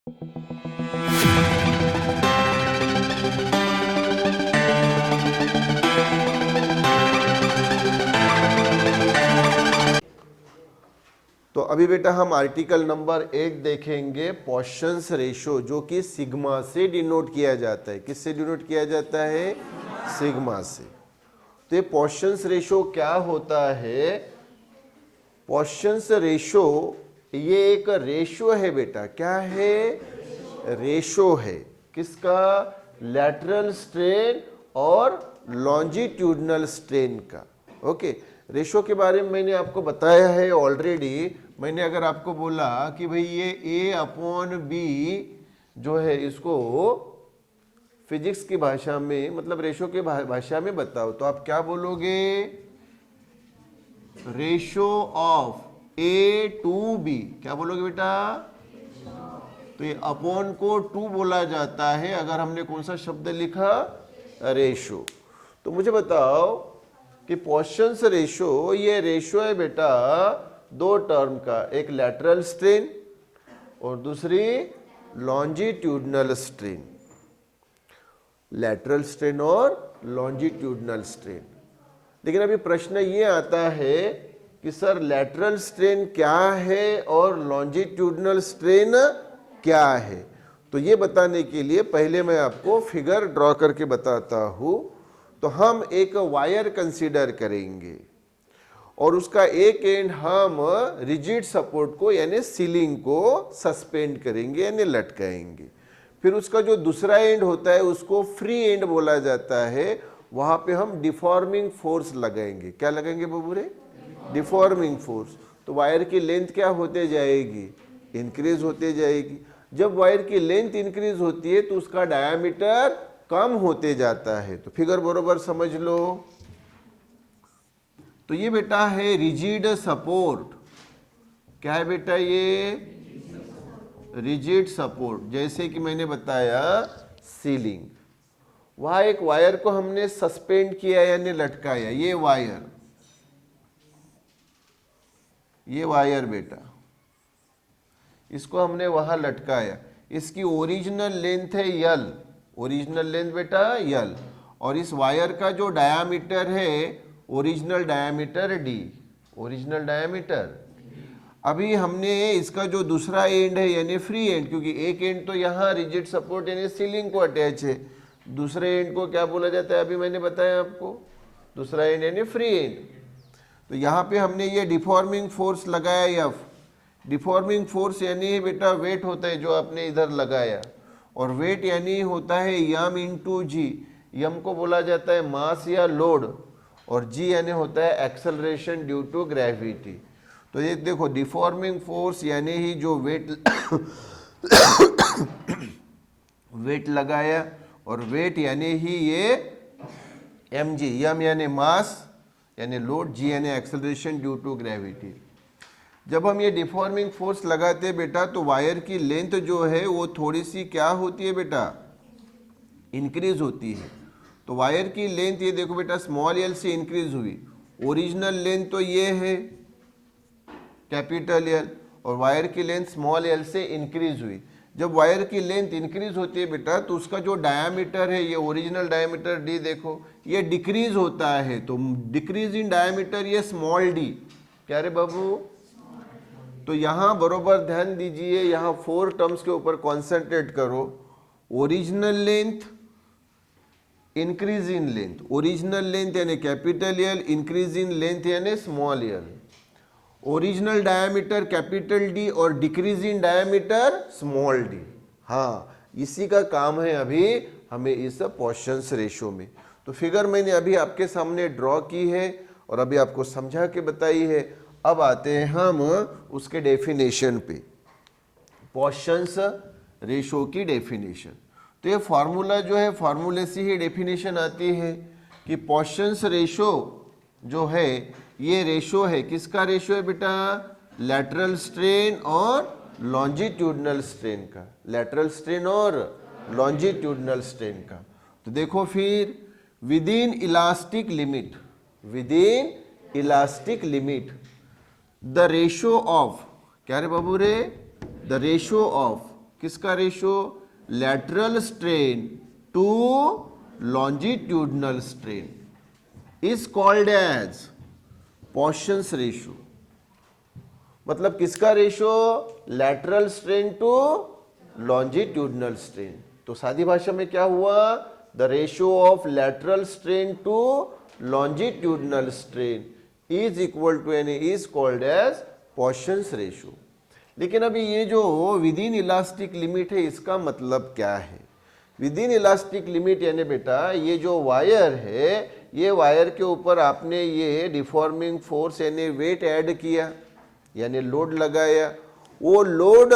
तो अभी बेटा हम आर्टिकल नंबर 1 देखेंगे, पॉइसन्स रेशो, जो कि सिग्मा से डिनोट किया जाता है। किससे डिनोट किया जाता है? सिग्मा से। तो ये पॉइसन्स रेशो क्या होता है? पॉइसन्स रेशो ये एक रेशो है बेटा। क्या है? रेशो है। किसका? लैटरल स्ट्रेन और लॉन्जिट्यूडनल स्ट्रेन का। ओके, रेशो के बारे में मैंने आपको बताया है ऑलरेडी। मैंने अगर आपको बोला कि भाई ये A/B जो है, इसको फिजिक्स की भाषा में, मतलब रेशो की भाषा में बताओ, तो आप क्या बोलोगे? Ratio of A/B। क्या बोलोगे बेटा? तो ये अपॉन को 2 बोला जाता है अगर हमने कौन सा शब्द लिखा? रेशो। तो मुझे बताओ कि पॉइसन्स रेशो, ये रेशो है बेटा 2 टर्म का, एक लैटरल स्ट्रेन और दूसरी लॉन्जिट्यूडनल स्ट्रेन। लैटरल स्ट्रेन और लॉन्जिट्यूडनल स्ट्रेन। लेकिन अभी प्रश्न ये आता है कि सर लैटरल स्ट्रेन क्या है और लॉन्जिट्यूडनल स्ट्रेन क्या है? तो ये बताने के लिए पहले मैं आपको फिगर ड्रॉ करके बताता हूं। तो हम एक वायर कंसीडर करेंगे और उसका एक एंड हम रिजिड सपोर्ट को यानी सीलिंग को सस्पेंड करेंगे यानी लटकाएंगे। फिर उसका जो दूसरा एंड होता है उसको फ्री एंड बोला जाता है। वहां पे हम डिफॉर्मिंग फोर्स लगाएंगे। क्या लगाएंगे बबूरे? Deforming force. तो वायर की लेंथ क्या होते जाएगी? इंक्रीज होते जाएगी। जब वायर की लेंथ इंक्रीज होती है तो उसका डायामीटर कम होते जाता है। तो फिगर बरोबर समझ लो। तो ये बेटा है रिजिड सपोर्ट। क्या है बेटा? ये रिजिड सपोर्ट। जैसे कि मैंने बताया सीलिंग, वहां एक वायर को हमने सस्पेंड किया यानी लटकाया। ये वायर बेटा, इसको हमने वहां लटकाया। इसकी ओरिजिनल लेंथ है यल। ओरिजिनल लेंथ बेटा यल। और इस वायर का जो डायामीटर है, original diameter D. Original diameter. अभी हमने इसका जो दूसरा एंड है यानी फ्री एंड, क्योंकि एक एंड तो यहाँ रिजिड सपोर्ट यानी सीलिंग को अटैच है, दूसरे एंड को क्या बोला जाता है? अभी मैंने बताया आपको, दूसरा एंड यानी फ्री एंड। तो यहाँ पे हमने ये डिफॉर्मिंग फोर्स लगाया F। डिफॉर्मिंग फोर्स यानी बेटा वेट होता है जो आपने इधर लगाया, और वेट यानी होता है यम इंटू जी। यम को बोला जाता है मास या लोड, और जी यानी होता है एक्सेलरेशन ड्यू टू ग्रेविटी। तो ये देखो, डिफॉर्मिंग फोर्स यानी ही जो वेट लगाया, और वेट यानी ही ये एम जी। यम यानी मास यानी लोड, जी यानी एक्सेलरेशन ड्यू टू ग्रेविटी। जब हम ये डिफॉर्मिंग फोर्स लगाते बेटा तो वायर की लेंथ जो है वो थोड़ी सी क्या होती है बेटा? इंक्रीज होती है। तो वायर की लेंथ ये देखो बेटा स्मॉल एल से इंक्रीज हुई। ओरिजिनल लेंथ तो ये है कैपिटल एल, और वायर की लेंथ स्मॉल एल से इंक्रीज हुई। जब वायर की लेंथ इंक्रीज होती है बेटा तो उसका जो डायामीटर है, ये ओरिजिनल डायामीटर डी देखो, ये डिक्रीज होता है। तो डिक्रीज इन डायामीटर ये स्मॉल डी। क्या रे बाबू? तो यहां बरोबर ध्यान दीजिए, यहां 4 टर्म्स के ऊपर कॉन्सेंट्रेट करो। Original length, increase in length. Original length यानी capital L, increase in length यानी small L. Original diameter capital D और decrease in diameter small D. हाँ, इसी का काम है अभी हमें इस पॉइसन्स रेशो में। तो फिगर मैंने अभी आपके सामने ड्रॉ की है और अभी आपको समझा के बताई है। अब आते हैं हम उसके डेफिनेशन पे, पॉइसन्स रेशो की डेफिनेशन। तो ये फार्मूला जो है, फार्मूले से ही डेफिनेशन आती है कि पॉइसन्स रेशो जो है ये रेशो है, किसका रेशो है बेटा? लैटरल स्ट्रेन और लॉन्जिट्यूडनल स्ट्रेन का। लैटरल स्ट्रेन और लॉन्जिट्यूडनल स्ट्रेन का। तो देखो फिर, within elastic limit, within elastic limit the ratio of, क्या रे बाबू रे? द रेशो ऑफ किसका ratio? Lateral strain to longitudinal strain is called as Poisson's ratio. मतलब किसका ratio? Lateral strain to longitudinal strain. तो सादी भाषा में क्या हुआ? The ratio of lateral strain to longitudinal strain is equal to यानी is called as Poisson's ratio. लेकिन अभी ये जो विद इन इलास्टिक लिमिट है, इसका मतलब क्या है? विद इन इलास्टिक लिमिट यानी बेटा ये जो वायर है, ये वायर के ऊपर आपने ये डिफॉर्मिंग फोर्स यानी वेट ऐड किया यानी लोड लगाया। वो लोड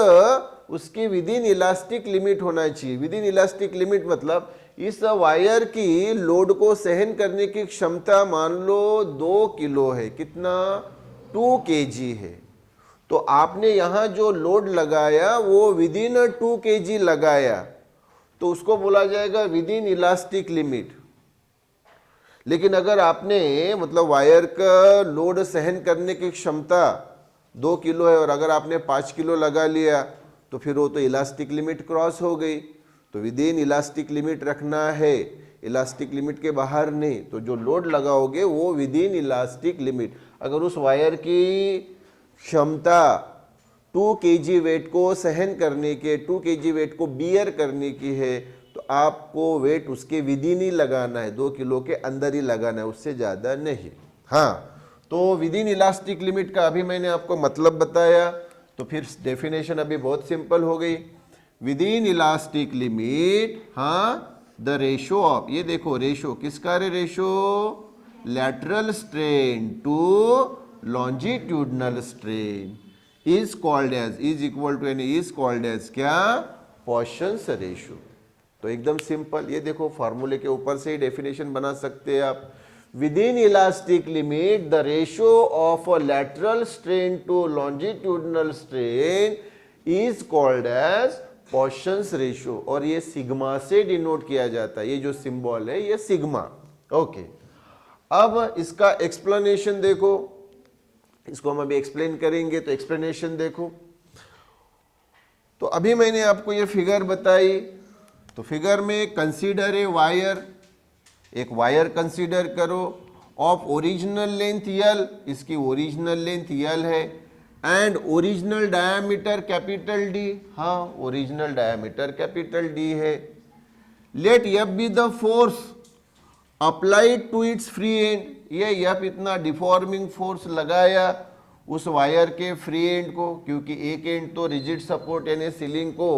उसकी विद इन इलास्टिक लिमिट होना चाहिए। विद इन इलास्टिक लिमिट मतलब इस वायर की लोड को सहन करने की क्षमता मान लो 2 किलो है। कितना? 2 kg है। तो आपने यहां जो लोड लगाया वो विद इन 2 kg लगाया, तो उसको बोला जाएगा विद इन इलास्टिक लिमिट। लेकिन अगर आपने मतलब वायर का लोड सहन करने की क्षमता 2 किलो है और अगर आपने 5 किलो लगा लिया तो फिर वो तो इलास्टिक लिमिट क्रॉस हो गई। तो विद इन इलास्टिक लिमिट रखना है, इलास्टिक लिमिट के बाहर नहीं। तो जो लोड लगाओगे वो विद इन इलास्टिक लिमिट। अगर उस वायर की क्षमता 2 kg वेट को सहन करने के, 2 kg वेट को बियर करने की है, तो आपको वेट उसके विद इन ही लगाना है, 2 किलो के अंदर ही लगाना है, उससे ज़्यादा नहीं। हाँ, तो विद इन इलास्टिक लिमिट का अभी मैंने आपको मतलब बताया। तो फिर डेफिनेशन अभी बहुत सिंपल हो गई। विद इन इलास्टिक लिमिट, हाँ, द रेशो ऑफ, ये देखो रेशो किसका है? Ratio lateral strain to longitudinal strain is called as, is equal to यानी इज कॉल्ड एज क्या? Poisson's ratio. तो एकदम सिंपल, ये देखो फॉर्मूले के ऊपर से ही डेफिनेशन बना सकते हैं आप। Within elastic limit, the ratio of a lateral strain to longitudinal strain is called as Pawson's ratio और ये सिग्मा से डिनोट किया जाता है। ये जो सिंबल है ये सिग्मा। ओके, अब इसका एक्सप्लेनेशन देखो, इसको हम अभी एक्सप्लेन करेंगे। तो एक्सप्लेनेशन देखो, तो अभी मैंने आपको ये फिगर बताई। तो फिगर में कंसीडर ए वायर, एक वायर कंसीडर करो ऑफ ओरिजिनल लेंथ यल, इसकी ओरिजिनल लेंथ यल है, and original diameter capital D, हाँ ओरिजिनल डायामीटर कैपिटल डी है। Let F be the force applied to its free end, ये F इतना deforming force लगाया उस wire के फ्री एंड को, क्योंकि एक एंड तो रिजिड सपोर्ट यानी सीलिंग को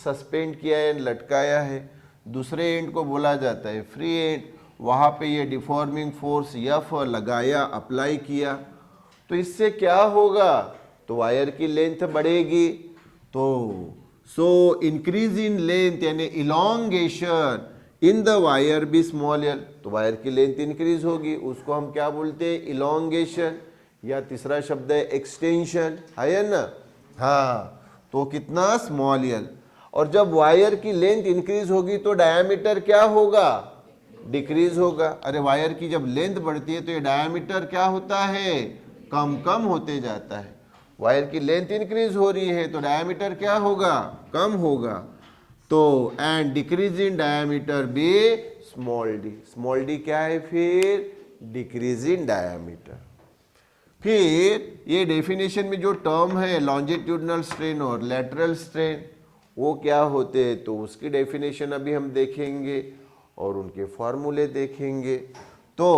सस्पेंड किया है, लटकाया है, दूसरे एंड को बोला जाता है फ्री एंड। वहाँ पे ये डिफॉर्मिंग फोर्स एफ लगाया, अप्लाई किया, तो इससे क्या होगा? तो वायर की लेंथ बढ़ेगी। तो सो इंक्रीज इन लेंथ यानी elongation in the wire be small L, तो वायर की लेंथ इंक्रीज होगी, उसको हम क्या बोलते हैं? इलॉन्गेशन, या तीसरा शब्द है एक्सटेंशन, है ना? हाँ, तो कितना? Small L. और जब वायर की लेंथ इंक्रीज होगी तो डायामीटर क्या होगा? डिक्रीज होगा। अरे वायर की जब लेंथ बढ़ती है तो ये डायामीटर क्या होता है? कम कम होते जाता है। वायर की लेंथ इंक्रीज हो रही है तो डायामीटर क्या होगा? कम होगा। तो and decrease in diameter be small D, small D क्या है फिर? Decrease in diameter. फिर ये डेफिनेशन में जो टर्म है लॉन्जिट्यूडनल स्ट्रेन और लैटरल स्ट्रेन, वो क्या होते हैं? तो उसकी डेफिनेशन अभी हम देखेंगे और उनके फॉर्मूले देखेंगे। तो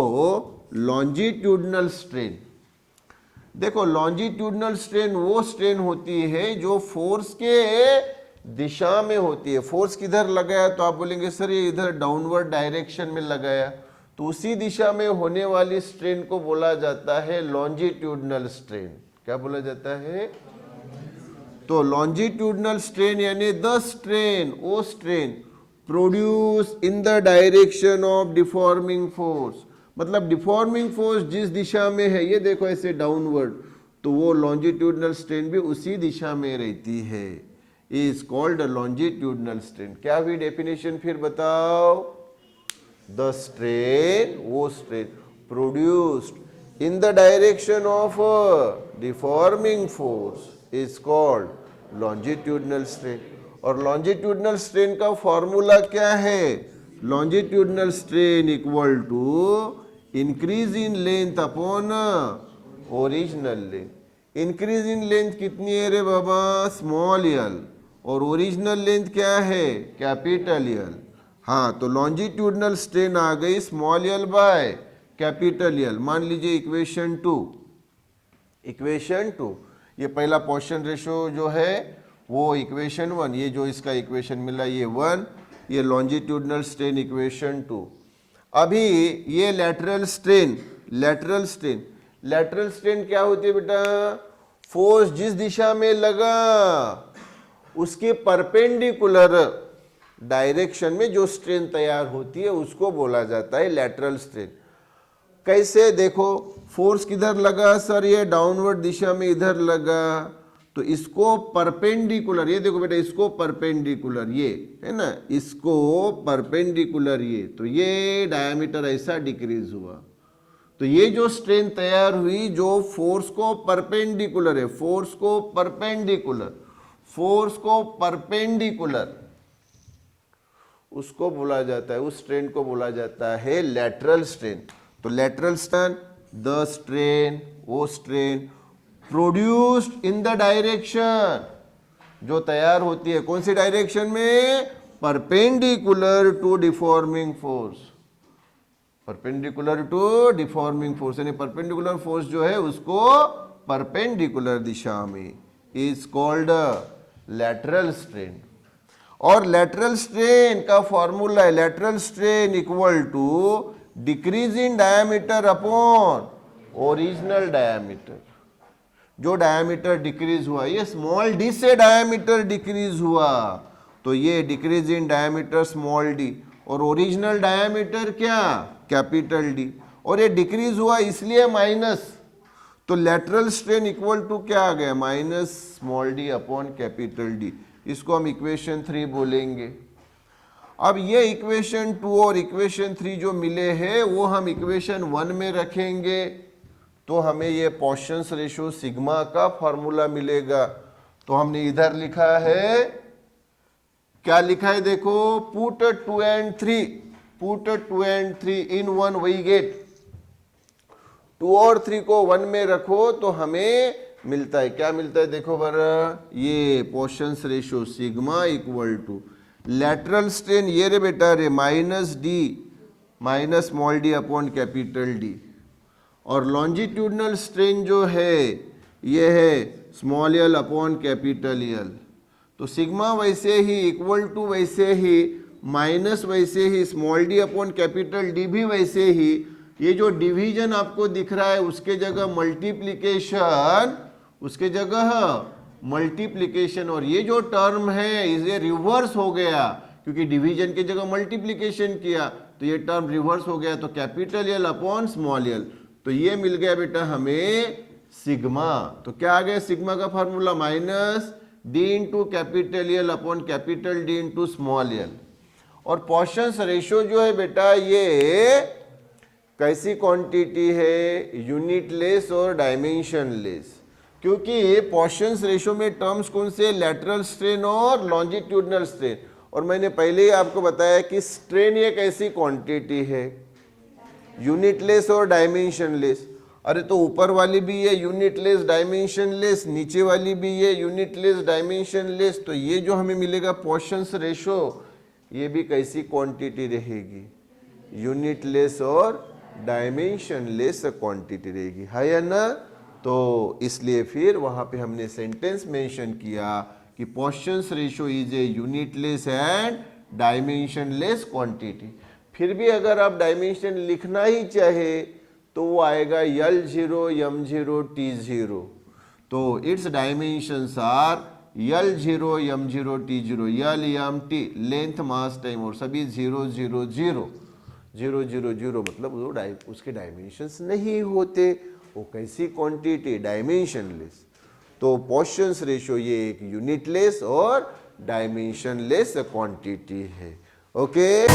लॉन्जिट्यूडनल स्ट्रेन, देखो लॉन्जिट्यूडनल स्ट्रेन वो स्ट्रेन होती है जो फोर्स के दिशा में होती है। फोर्स किधर लगाया? तो आप बोलेंगे सर ये इधर डाउनवर्ड डायरेक्शन में लगाया, तो उसी दिशा में होने वाली स्ट्रेन को बोला जाता है लॉन्जिट्यूडनल स्ट्रेन। क्या बोला जाता है? तो लॉन्जिट्यूडनल स्ट्रेन यानी द स्ट्रेन, वो strain produce in the direction of deforming force, मतलब डिफॉर्मिंग फोर्स जिस दिशा में है, ये देखो ऐसे डाउनवर्ड, तो वो लॉन्जिट्यूडनल स्ट्रेन भी उसी दिशा में रहती है, इज कॉल्ड लॉन्जिट्यूडनल स्ट्रेन। क्या हुई डेफिनेशन फिर बताओ? द स्ट्रेन, वो strain produced in the direction of deforming force is called longitudinal strain। और लॉन्जिट्यूडनल स्ट्रेन का फॉर्मूला क्या है? Longitudinal strain equal to increase in length upon original length. Increase in length कितनी है रे बाबा? स्मॉल एल, और ओरिजिनल लेंथ क्या है? Capital L. हाँ, तो लॉन्जिट्यूडनल स्ट्रेन आ गई small L by capital L. मान लीजिए इक्वेशन 2, ये पहला पोर्शन रेशो जो है वो इक्वेशन 1, ये जो इसका इक्वेशन मिला ये 1, ये लॉन्जिट्यूडनल स्ट्रेन इक्वेशन 2। अभी ये लेटरल स्ट्रेन क्या होती है बेटा? फोर्स जिस दिशा में लगा उसके परपेंडिकुलर डायरेक्शन में जो स्ट्रेन तैयार होती है उसको बोला जाता है लेटरल स्ट्रेन। कैसे? देखो, फोर्स किधर लगा सर? ये डाउनवर्ड दिशा में इधर लगा, तो इसको परपेंडिकुलर, ये देखो बेटा, इसको परपेंडिकुलर, ये है ना, इसको परपेंडिकुलर, ये तो ये डायमीटर ऐसा डिक्रीज हुआ, तो ये जो स्ट्रेन तैयार हुई जो फोर्स को परपेंडिकुलर है, फोर्स को परपेंडिकुलर उसको बोला जाता है, उस स्ट्रेन को बोला जाता है लेटरल स्ट्रेन। तो लेटरल स्ट्रेन, द स्ट्रेन, वो strain produced in the direction, जो तैयार होती है कौन सी डायरेक्शन में? परपेंडिकुलर टू डिफॉर्मिंग फोर्स, यानी परपेंडिकुलर फोर्स जो है उसको परपेंडिकुलर दिशा में इज कॉल्ड लेटरल स्ट्रेन। और लेटरल स्ट्रेन का फॉर्मूला है lateral strain equal to decrease in diameter upon original diameter. जो डायमीटर डिक्रीज हुआ, ये स्मॉल डी से डायमीटर डिक्रीज हुआ, तो ये decrease in diameter small D, और ओरिजिनल डायमीटर क्या? कैपिटल डी, और ये डिक्रीज हुआ इसलिए माइनस, तो लेटरल स्ट्रेन इक्वल टू क्या आ गया? Minus small D upon capital D. इसको हम इक्वेशन 3 बोलेंगे। अब ये इक्वेशन 2 और इक्वेशन 3 जो मिले हैं वो हम इक्वेशन 1 में रखेंगे, तो हमें ये पोर्शंस रेशो सिग्मा का फॉर्मूला मिलेगा। तो हमने इधर लिखा है, क्या लिखा है देखो, put 2 and 3 in 1 we get. 2 और 3 को 1 में रखो तो हमें मिलता है, क्या मिलता है देखो बर, ये Poisson's ratio sigma equal to lateral strain, ये रे बेटा रे minus D minus small D upon capital D, और लॉन्जिट्यूडनल स्ट्रेन जो है ये है small L upon capital L. तो सिग्मा वैसे ही इक्वल टू वैसे ही माइनस वैसे ही small D upon capital D भी वैसे ही, ये जो डिवीजन आपको दिख रहा है उसके जगह मल्टीप्लिकेशन, और ये जो टर्म है इसे रिवर्स हो गया क्योंकि डिवीजन की जगह मल्टीप्लिकेशन किया, तो ये टर्म रिवर्स हो गया, तो capital L upon small L, तो ये मिल गया बेटा हमें सिग्मा। तो क्या आ गया सिग्मा का formula? Minus D into capital L upon capital D into small L. और पोर्शंस रेशो जो है बेटा ये कैसी क्वांटिटी है? यूनिटलेस और डायमेंशनलेस, क्योंकि पोर्शंस रेशो में टर्म्स कौन से? लेटरल स्ट्रेन और लॉन्जिट्यूडनल स्ट्रेन। और मैंने पहले ही आपको बताया कि स्ट्रेन एक ऐसी क्वांटिटी है यूनिटलेस और डायमेंशनलेस। अरे तो ऊपर वाली भी है यूनिटलेस डायमेंशनलेस, नीचे वाली भी है यूनिटलेस डायमेंशनलेस, तो ये जो हमें मिलेगा पोर्शंस रेशो ये भी कैसी क्वांटिटी रहेगी? यूनिटलेस और डायमेंशनलेस क्वांटिटी रहेगी, है या ना? तो इसलिए फिर वहां पे हमने सेंटेंस मेंशन किया कि portions ratio is a unitless and dimensionless quantity. फिर भी अगर आप डायमेंशन लिखना ही चाहे तो वो आएगा L0 M0 T0, तो its dimensions are L0 M0 T0, L M T length mass time, और सभी 0 0 0 0 0 0 मतलब वो उसके डायमेंशंस नहीं होते, वो कैसी क्वांटिटी? डायमेंशनलेस। तो पोर्शंस रेशो ये एक यूनिटलेस और डायमेंशनलेस क्वांटिटी है। ओके